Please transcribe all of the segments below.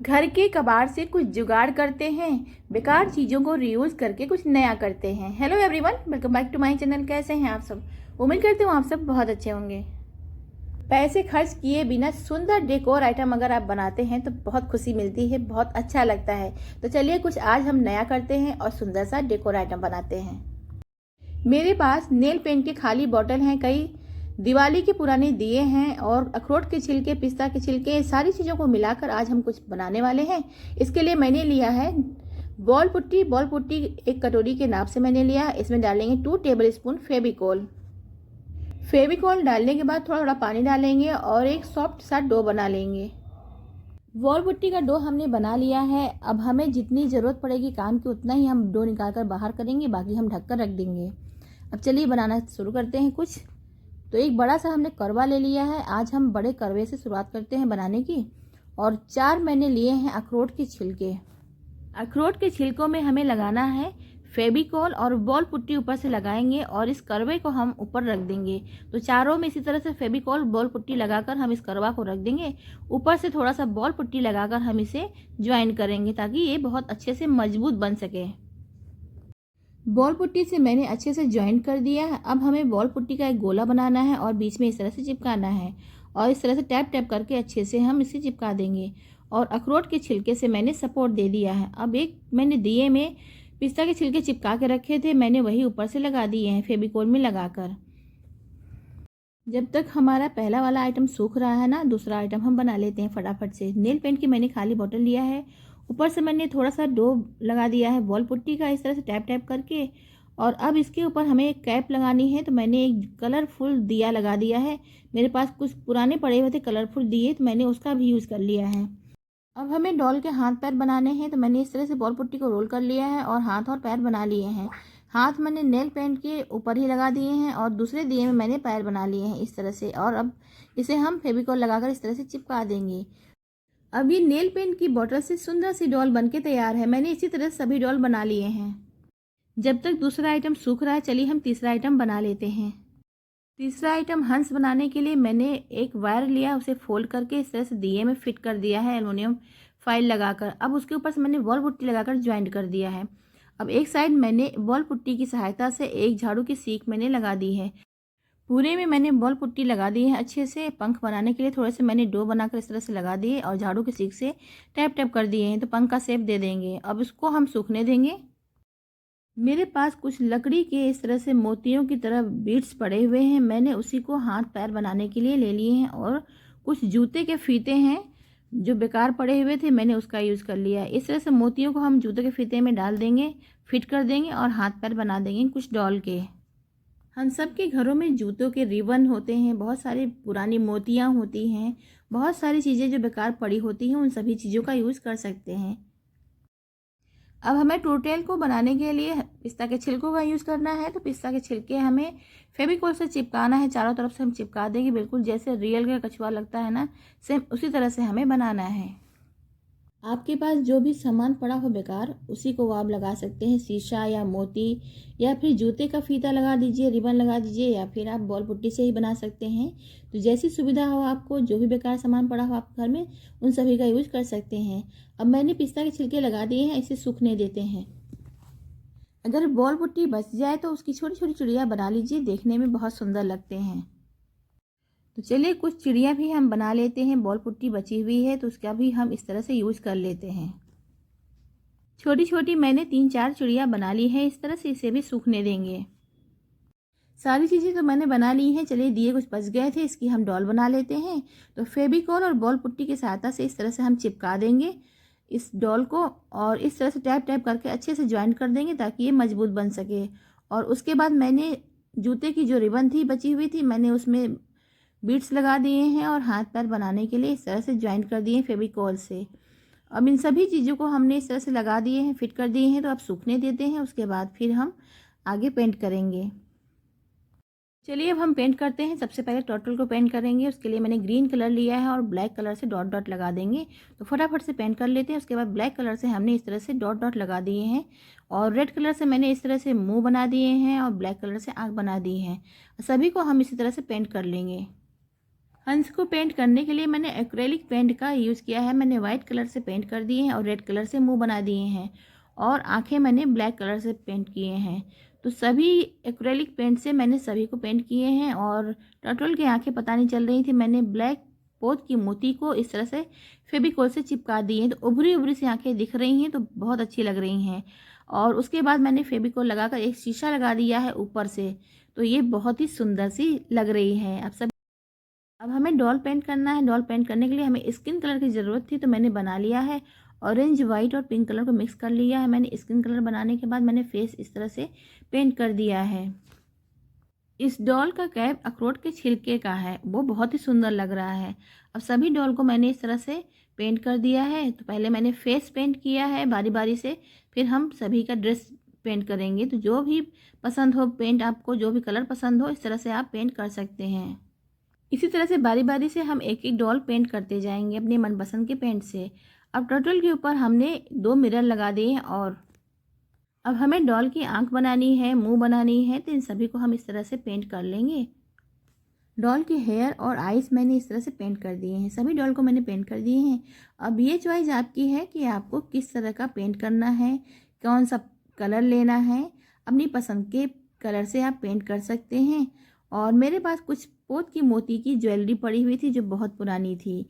घर के कबाड़ से कुछ जुगाड़ करते हैं, बेकार चीज़ों को रीयूज करके कुछ नया करते हैं। Hello everyone, welcome back to my channel. कैसे हैं आप सब? उम्मीद करती हूँ आप सब बहुत अच्छे होंगे। पैसे खर्च किए बिना सुंदर डेकोर आइटम अगर आप बनाते हैं तो बहुत खुशी मिलती है, बहुत अच्छा लगता है। तो चलिए कुछ आज हम नया करते हैं और सुंदर सा डेकोर आइटम बनाते हैं। मेरे पास नेल पेंट के खाली बॉटल हैं, कई दिवाली के पुराने दिए हैं और अखरोट के छिलके, पिस्ता के छिलके, सारी चीज़ों को मिलाकर आज हम कुछ बनाने वाले हैं। इसके लिए मैंने लिया है बॉल पुट्टी। बॉल पुट्टी एक कटोरी के नाप से मैंने लिया। इसमें डालेंगे 2 टेबल स्पून फेविकोल। फेविकोल डालने के बाद थोड़ा थोड़ा पानी डालेंगे और एक सॉफ्ट सा डो बना लेंगे। बॉल पुट्टी का डो हमने बना लिया है। अब हमें जितनी ज़रूरत पड़ेगी काम की उतना ही हम डो निकाल कर बाहर करेंगे, बाकी हम ढक कर रख देंगे। अब चलिए बनाना शुरू करते हैं कुछ। तो एक बड़ा सा हमने करवा ले लिया है। आज हम बड़े करवे से शुरुआत करते हैं बनाने की। और 4 मैंने लिए हैं अखरोट के छिलके। अखरोट के छिलकों में हमें लगाना है फेविकोल और बॉल पुट्टी ऊपर से लगाएंगे और इस करवे को हम ऊपर रख देंगे। तो चारों में इसी तरह से फेविकोल बॉल पुट्टी लगाकर हम इस करवा को रख देंगे। ऊपर से थोड़ा सा बॉल पुट्टी लगाकर हम इसे ज्वाइन करेंगे ताकि ये बहुत अच्छे से मजबूत बन सके। बॉल पुट्टी से मैंने अच्छे से ज्वाइंट कर दिया है। अब हमें बॉल पुट्टी का एक गोला बनाना है और बीच में इस तरह से चिपकाना है और इस तरह से टैप टैप करके अच्छे से हम इसे चिपका देंगे। और अखरोट के छिलके से मैंने सपोर्ट दे दिया है। अब एक मैंने दिए में पिस्ता के छिलके चिपका के रखे थे, मैंने वही ऊपर से लगा दिए हैं फेविकोल में लगाकर। जब तक हमारा पहला वाला आइटम सूख रहा है ना, दूसरा आइटम हम बना लेते हैं फटाफट से। नेल पेंट की मैंने खाली बॉटल लिया है। ऊपर से मैंने थोड़ा सा डो लगा दिया है बॉल पुट्टी का, इस तरह से टैप टैप करके। और अब इसके ऊपर हमें एक कैप लगानी है, तो मैंने एक कलरफुल दिया लगा दिया है। मेरे पास कुछ पुराने पड़े हुए थे कलरफुल दिए, तो मैंने उसका भी यूज़ कर लिया है। अब हमें डॉल के हाथ पैर बनाने हैं, तो मैंने इस तरह से बॉल पुट्टी को रोल कर लिया है और हाथ और पैर बना लिए हैं। हाथ मैंने नेल पेंट के ऊपर ही लगा दिए हैं और दूसरे दिए में मैंने पैर बना लिए हैं इस तरह से। और अब इसे हम फेविकोल लगाकर इस तरह से चिपका देंगे। अब ये नेल पेंट की बॉटल से सुंदर सी डॉल बनके तैयार है। मैंने इसी तरह सभी डॉल बना लिए हैं। जब तक दूसरा आइटम सूख रहा है, चलिए हम तीसरा आइटम बना लेते हैं। तीसरा आइटम हंस बनाने के लिए मैंने एक वायर लिया, उसे फोल्ड करके इस तरह से दिए में फिट कर दिया है एल्युमिनियम फाइल लगाकर। अब उसके ऊपर से मैंने बॉल पुट्टी लगाकर ज्वाइंट कर दिया है। अब एक साइड मैंने बॉल पुट्टी की सहायता से एक झाड़ू की सीख मैंने लगा दी है। पूरे में मैंने बॉल पुट्टी लगा दी है अच्छे से। पंख बनाने के लिए थोड़े से मैंने डो बनाकर इस तरह से लगा दिए और झाड़ू की सीख से टैप टैप कर दिए हैं, तो पंख का शेप दे देंगे। अब इसको हम सूखने देंगे। मेरे पास कुछ लकड़ी के इस तरह से मोतियों की तरह बीड्स पड़े हुए हैं, मैंने उसी को हाथ पैर बनाने के लिए ले लिए हैं। और कुछ जूते के फीते हैं जो बेकार पड़े हुए थे, मैंने उसका यूज़ कर लिया है। इस तरह से मोतियों को हम जूते के फीते में डाल देंगे, फिट कर देंगे और हाथ पैर बना देंगे कुछ डॉल के। हम सब के घरों में जूतों के रिबन होते हैं, बहुत सारी पुरानी मोतियाँ होती हैं, बहुत सारी चीज़ें जो बेकार पड़ी होती हैं, उन सभी चीज़ों का यूज़ कर सकते हैं। अब हमें टोटेल को बनाने के लिए पिस्ता के छिलकों का यूज़ करना है। तो पिस्ता के छिलके हमें फेविकोल से चिपकाना है, चारों तरफ से हम चिपका देंगे, बिल्कुल जैसे रियल का कछुआ लगता है ना, सेम उसी तरह से हमें बनाना है। आपके पास जो भी सामान पड़ा हो बेकार, उसी को आप लगा सकते हैं। शीशा या मोती या फिर जूते का फीता लगा दीजिए, रिबन लगा दीजिए, या फिर आप बॉल पुट्टी से ही बना सकते हैं। तो जैसी सुविधा हो आपको, जो भी बेकार सामान पड़ा हो आपके घर में, उन सभी का यूज कर सकते हैं। अब मैंने पिस्ता के छिलके लगा दिए हैं, इसे सूखने देते हैं। अगर बॉल पुट्टी बच जाए तो उसकी छोटी छोटी चिड़िया बना लीजिए, देखने में बहुत सुंदर लगते हैं। तो चलिए कुछ चिड़िया भी हम बना लेते हैं। बॉल पुट्टी बची हुई है तो उसका भी हम इस तरह से यूज़ कर लेते हैं। छोटी छोटी मैंने 3-4 चिड़िया बना ली है इस तरह से, इसे भी सूखने देंगे। सारी चीज़ें तो मैंने बना ली हैं। चलिए दिए कुछ बच गए थे, इसकी हम डॉल बना लेते हैं। तो फेविकोल और बॉल पुट्टी की सहायता से इस तरह से हम चिपका देंगे इस डॉल को और इस तरह से टैप टैप करके अच्छे से ज्वाइंट कर देंगे ताकि ये मजबूत बन सके। और उसके बाद मैंने जूते की जो रिबन थी बची हुई थी, मैंने उसमें बीड्स लगा दिए हैं और हाथ पैर बनाने के लिए इस तरह से ज्वाइंट कर दिए हैं फेविकोल से। अब इन सभी चीज़ों को हमने इस तरह से लगा दिए हैं, फिट कर दिए हैं। तो अब सूखने देते हैं, उसके बाद फिर हम आगे पेंट करेंगे। चलिए अब हम पेंट करते हैं। सबसे पहले टर्टल को पेंट करेंगे। उसके लिए मैंने ग्रीन कलर लिया है और ब्लैक कलर से डॉट डॉट लगा देंगे। तो फटाफट से पेंट कर लेते हैं। उसके बाद ब्लैक कलर से हमने इस तरह से डॉट डॉट लगा दिए हैं और रेड कलर से मैंने इस तरह से मुंह बना दिए हैं और ब्लैक कलर से आँख बना दी है। सभी को हम इसी तरह से पेंट कर लेंगे। हंस को पेंट करने के लिए मैंने एक्रेलिक पेंट का यूज़ किया है। मैंने वाइट कलर से पेंट कर दिए हैं और रेड कलर से मुंह बना दिए हैं और आंखें मैंने ब्लैक कलर से पेंट किए हैं। तो सभी एक्रेलिक पेंट से मैंने सभी को पेंट किए हैं। और टर्टल की आंखें पता नहीं चल रही थी, मैंने ब्लैक पोत की मोती को इस तरह से फेविकोल से चिपका दी है, तो उभरी उभरी सी आंखें दिख रही हैं, तो बहुत अच्छी लग रही हैं। और उसके बाद मैंने फेविकोल लगाकर एक शीशा लगा दिया है ऊपर से, तो ये बहुत ही सुंदर सी लग रही है। अब हमें डॉल पेंट करना है। डॉल पेंट करने के लिए हमें स्किन कलर की ज़रूरत थी, तो मैंने बना लिया है। ऑरेंज, वाइट और पिंक कलर को मिक्स कर लिया है मैंने। स्किन कलर बनाने के बाद मैंने फेस इस तरह से पेंट कर दिया है। इस डॉल का कैप अखरोट के छिलके का है, वो बहुत ही सुंदर लग रहा है। अब सभी डॉल को मैंने इस तरह से पेंट कर दिया है। तो पहले मैंने फेस पेंट किया है बारी बारी से, फिर हम सभी का ड्रेस पेंट करेंगे। तो जो भी पसंद हो पेंट, आपको जो भी कलर पसंद हो, इस तरह से आप पेंट कर सकते हैं। इसी तरह से बारी बारी से हम एक एक डॉल पेंट करते जाएंगे अपने मनपसंद के पेंट से। अब टर्टल के ऊपर हमने 2 मिरर लगा दिए हैं और अब हमें डॉल की आंख बनानी है, मुंह बनानी है, तो इन सभी को हम इस तरह से पेंट कर लेंगे। डॉल के हेयर और आइज़ मैंने इस तरह से पेंट कर दिए हैं। सभी डॉल को मैंने पेंट कर दिए हैं। अब ये चॉइस आपकी है कि आपको किस तरह का पेंट करना है, कौन सा कलर लेना है। अपनी पसंद के कलर से आप पेंट कर सकते हैं। और मेरे पास कुछ पोत की मोती की ज्वेलरी पड़ी हुई थी जो बहुत पुरानी थी,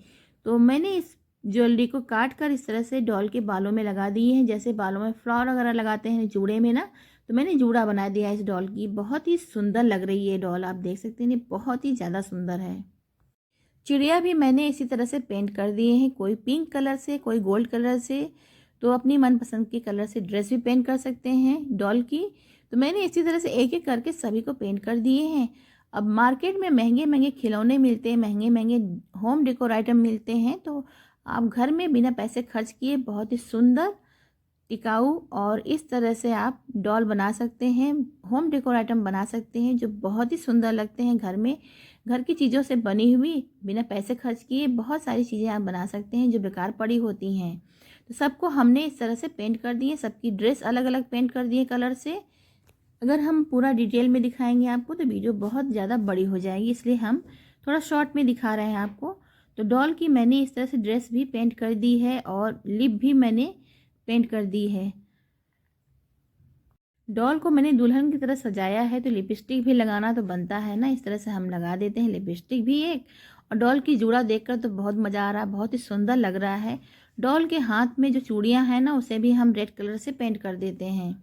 तो मैंने इस ज्वेलरी को काट कर इस तरह से डॉल के बालों में लगा दिए हैं। जैसे बालों में फ्लावर वगैरह लगाते हैं जूड़े में ना, तो मैंने जूड़ा बना दिया है इस डॉल की। बहुत ही सुंदर लग रही है ये डॉल, आप देख सकते हैं, बहुत ही ज़्यादा सुंदर है। चिड़िया भी मैंने इसी तरह से पेंट कर दिए हैं, कोई पिंक कलर से, कोई गोल्ड कलर से। तो अपनी मनपसंद के कलर से ड्रेस भी पेंट कर सकते हैं डॉल की। तो मैंने इसी तरह से एक एक करके सभी को पेंट कर दिए हैं। अब मार्केट में महंगे महंगे खिलौने मिलते हैं, महंगे महंगे होम डेकोर आइटम मिलते हैं, तो आप घर में बिना पैसे खर्च किए बहुत ही सुंदर, टिकाऊ और इस तरह से आप डॉल बना सकते हैं, होम डेकोर आइटम बना सकते हैं जो बहुत ही सुंदर लगते हैं। घर में घर की चीज़ों से बनी हुई, बिना पैसे खर्च किए बहुत सारी चीज़ें आप बना सकते हैं जो बेकार पड़ी होती हैं। तो सबको हमने इस तरह से पेंट कर दिए, सबकी ड्रेस अलग अलग पेंट कर दिए कलर से। अगर हम पूरा डिटेल में दिखाएंगे आपको तो वीडियो बहुत ज़्यादा बड़ी हो जाएगी, इसलिए हम थोड़ा शॉर्ट में दिखा रहे हैं आपको। तो डॉल की मैंने इस तरह से ड्रेस भी पेंट कर दी है और लिप भी मैंने पेंट कर दी है। डॉल को मैंने दुल्हन की तरह सजाया है, तो लिपस्टिक भी लगाना तो बनता है ना, इस तरह से हम लगा देते हैं लिपस्टिक भी एक। और डॉल की जूड़ा देखकर तो बहुत मज़ा आ रहा है, बहुत ही सुंदर लग रहा है। डॉल के हाथ में जो चूड़ियाँ हैं ना, उसे भी हम रेड कलर से पेंट कर देते हैं।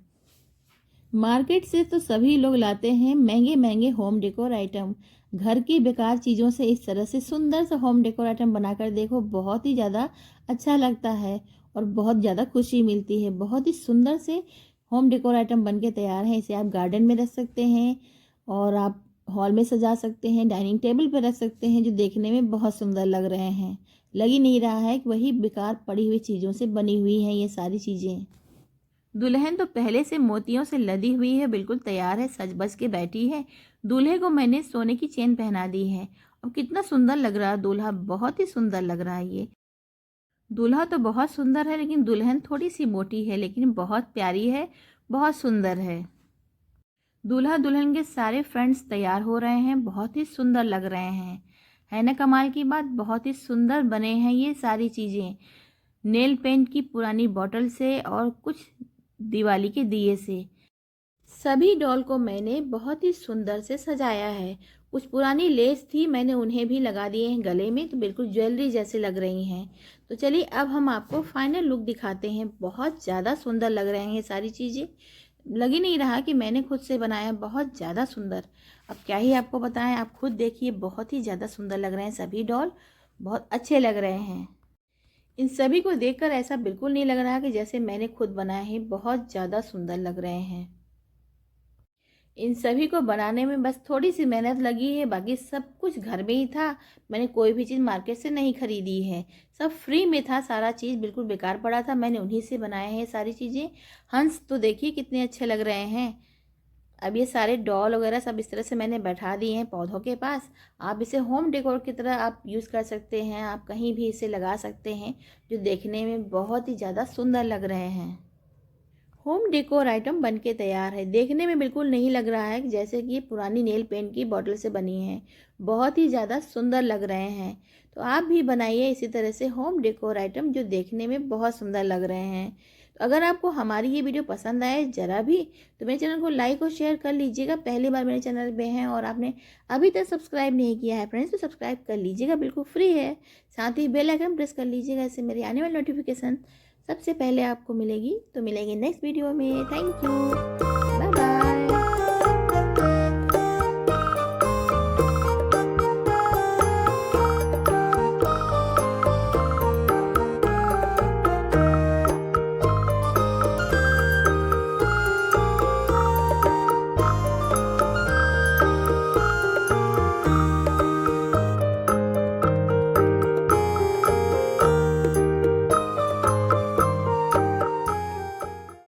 मार्केट से तो सभी लोग लाते हैं महंगे महंगे होम डेकोर आइटम। घर की बेकार चीज़ों से इस तरह से सुंदर सा होम डेकोर आइटम बनाकर देखो, बहुत ही ज़्यादा अच्छा लगता है और बहुत ज़्यादा खुशी मिलती है। बहुत ही सुंदर से होम डेकोर आइटम बन के तैयार है। इसे आप गार्डन में रख सकते हैं और आप हॉल में सजा सकते हैं, डाइनिंग टेबल पर रख सकते हैं, जो देखने में बहुत सुंदर लग रहे हैं। लग ही नहीं रहा है कि वही बेकार पड़ी हुई चीज़ों से बनी हुई हैं ये सारी चीज़ें। दुल्हन तो पहले से मोतियों से लदी हुई है, बिल्कुल तैयार है, सज बज के बैठी है। दूल्हे को मैंने सोने की चेन पहना दी है। अब कितना सुंदर लग रहा है दूल्हा, बहुत ही सुंदर लग रहा है ये। दूल्हा तो बहुत सुंदर है, लेकिन दुल्हन थोड़ी सी मोटी है, लेकिन बहुत प्यारी है, बहुत सुंदर है। दूल्हा दुल्हन के सारे फ्रेंड्स तैयार हो रहे हैं, बहुत ही सुंदर लग रहे हैं, है ना कमाल की बात। बहुत ही सुंदर बने हैं ये सारी चीज़ें, नेल पेंट की पुरानी बॉटल से और कुछ दिवाली के दिए से। सभी डॉल को मैंने बहुत ही सुंदर से सजाया है। कुछ पुरानी लेस थी, मैंने उन्हें भी लगा दिए हैं गले में, तो बिल्कुल ज्वेलरी जैसे लग रही हैं। तो चलिए अब हम आपको फाइनल लुक दिखाते हैं। बहुत ज़्यादा सुंदर लग रहे हैं ये सारी चीज़ें, लग ही नहीं रहा कि मैंने खुद से बनाया, बहुत ज़्यादा सुंदर। अब क्या ही आपको बताएं, आप खुद देखिए, बहुत ही ज़्यादा सुंदर लग रहे हैं सभी डॉल, बहुत अच्छे लग रहे हैं। इन सभी को देखकर ऐसा बिल्कुल नहीं लग रहा कि जैसे मैंने खुद बनाए हैं, बहुत ज़्यादा सुंदर लग रहे हैं। इन सभी को बनाने में बस थोड़ी सी मेहनत लगी है, बाकी सब कुछ घर में ही था। मैंने कोई भी चीज़ मार्केट से नहीं खरीदी है, सब फ्री में था, सारा चीज़ बिल्कुल बेकार पड़ा था, मैंने उन्हीं से बनाए हैं सारी चीज़ें। हंस तो देखिए कितने अच्छे लग रहे हैं। अब ये सारे डॉल वगैरह सब इस तरह से मैंने बैठा दिए हैं पौधों के पास। आप इसे होम डेकोर की तरह आप यूज़ कर सकते हैं, आप कहीं भी इसे लगा सकते हैं, जो देखने में बहुत ही ज़्यादा सुंदर लग रहे हैं। होम डेकोर आइटम बनके तैयार है। देखने में बिल्कुल नहीं लग रहा है जैसे कि ये पुरानी नेल पेंट की बॉटल से बनी है। बहुत ही ज़्यादा सुंदर लग रहे हैं। तो आप भी बनाइए इसी तरह से होम डेकोर आइटम जो देखने में बहुत सुंदर लग रहे हैं। तो अगर आपको हमारी ये वीडियो पसंद आए ज़रा भी, तो मेरे चैनल को लाइक और शेयर कर लीजिएगा। पहली बार मेरे चैनल पे हैं और आपने अभी तक सब्सक्राइब नहीं किया है फ्रेंड्स, तो सब्सक्राइब कर लीजिएगा, बिल्कुल फ्री है। साथ ही बेल आइकन प्रेस कर लीजिएगा, इससे मेरी आने वाली नोटिफिकेशन सबसे पहले आपको मिलेगी। तो मिलेंगे नेक्स्ट वीडियो में। Thank you.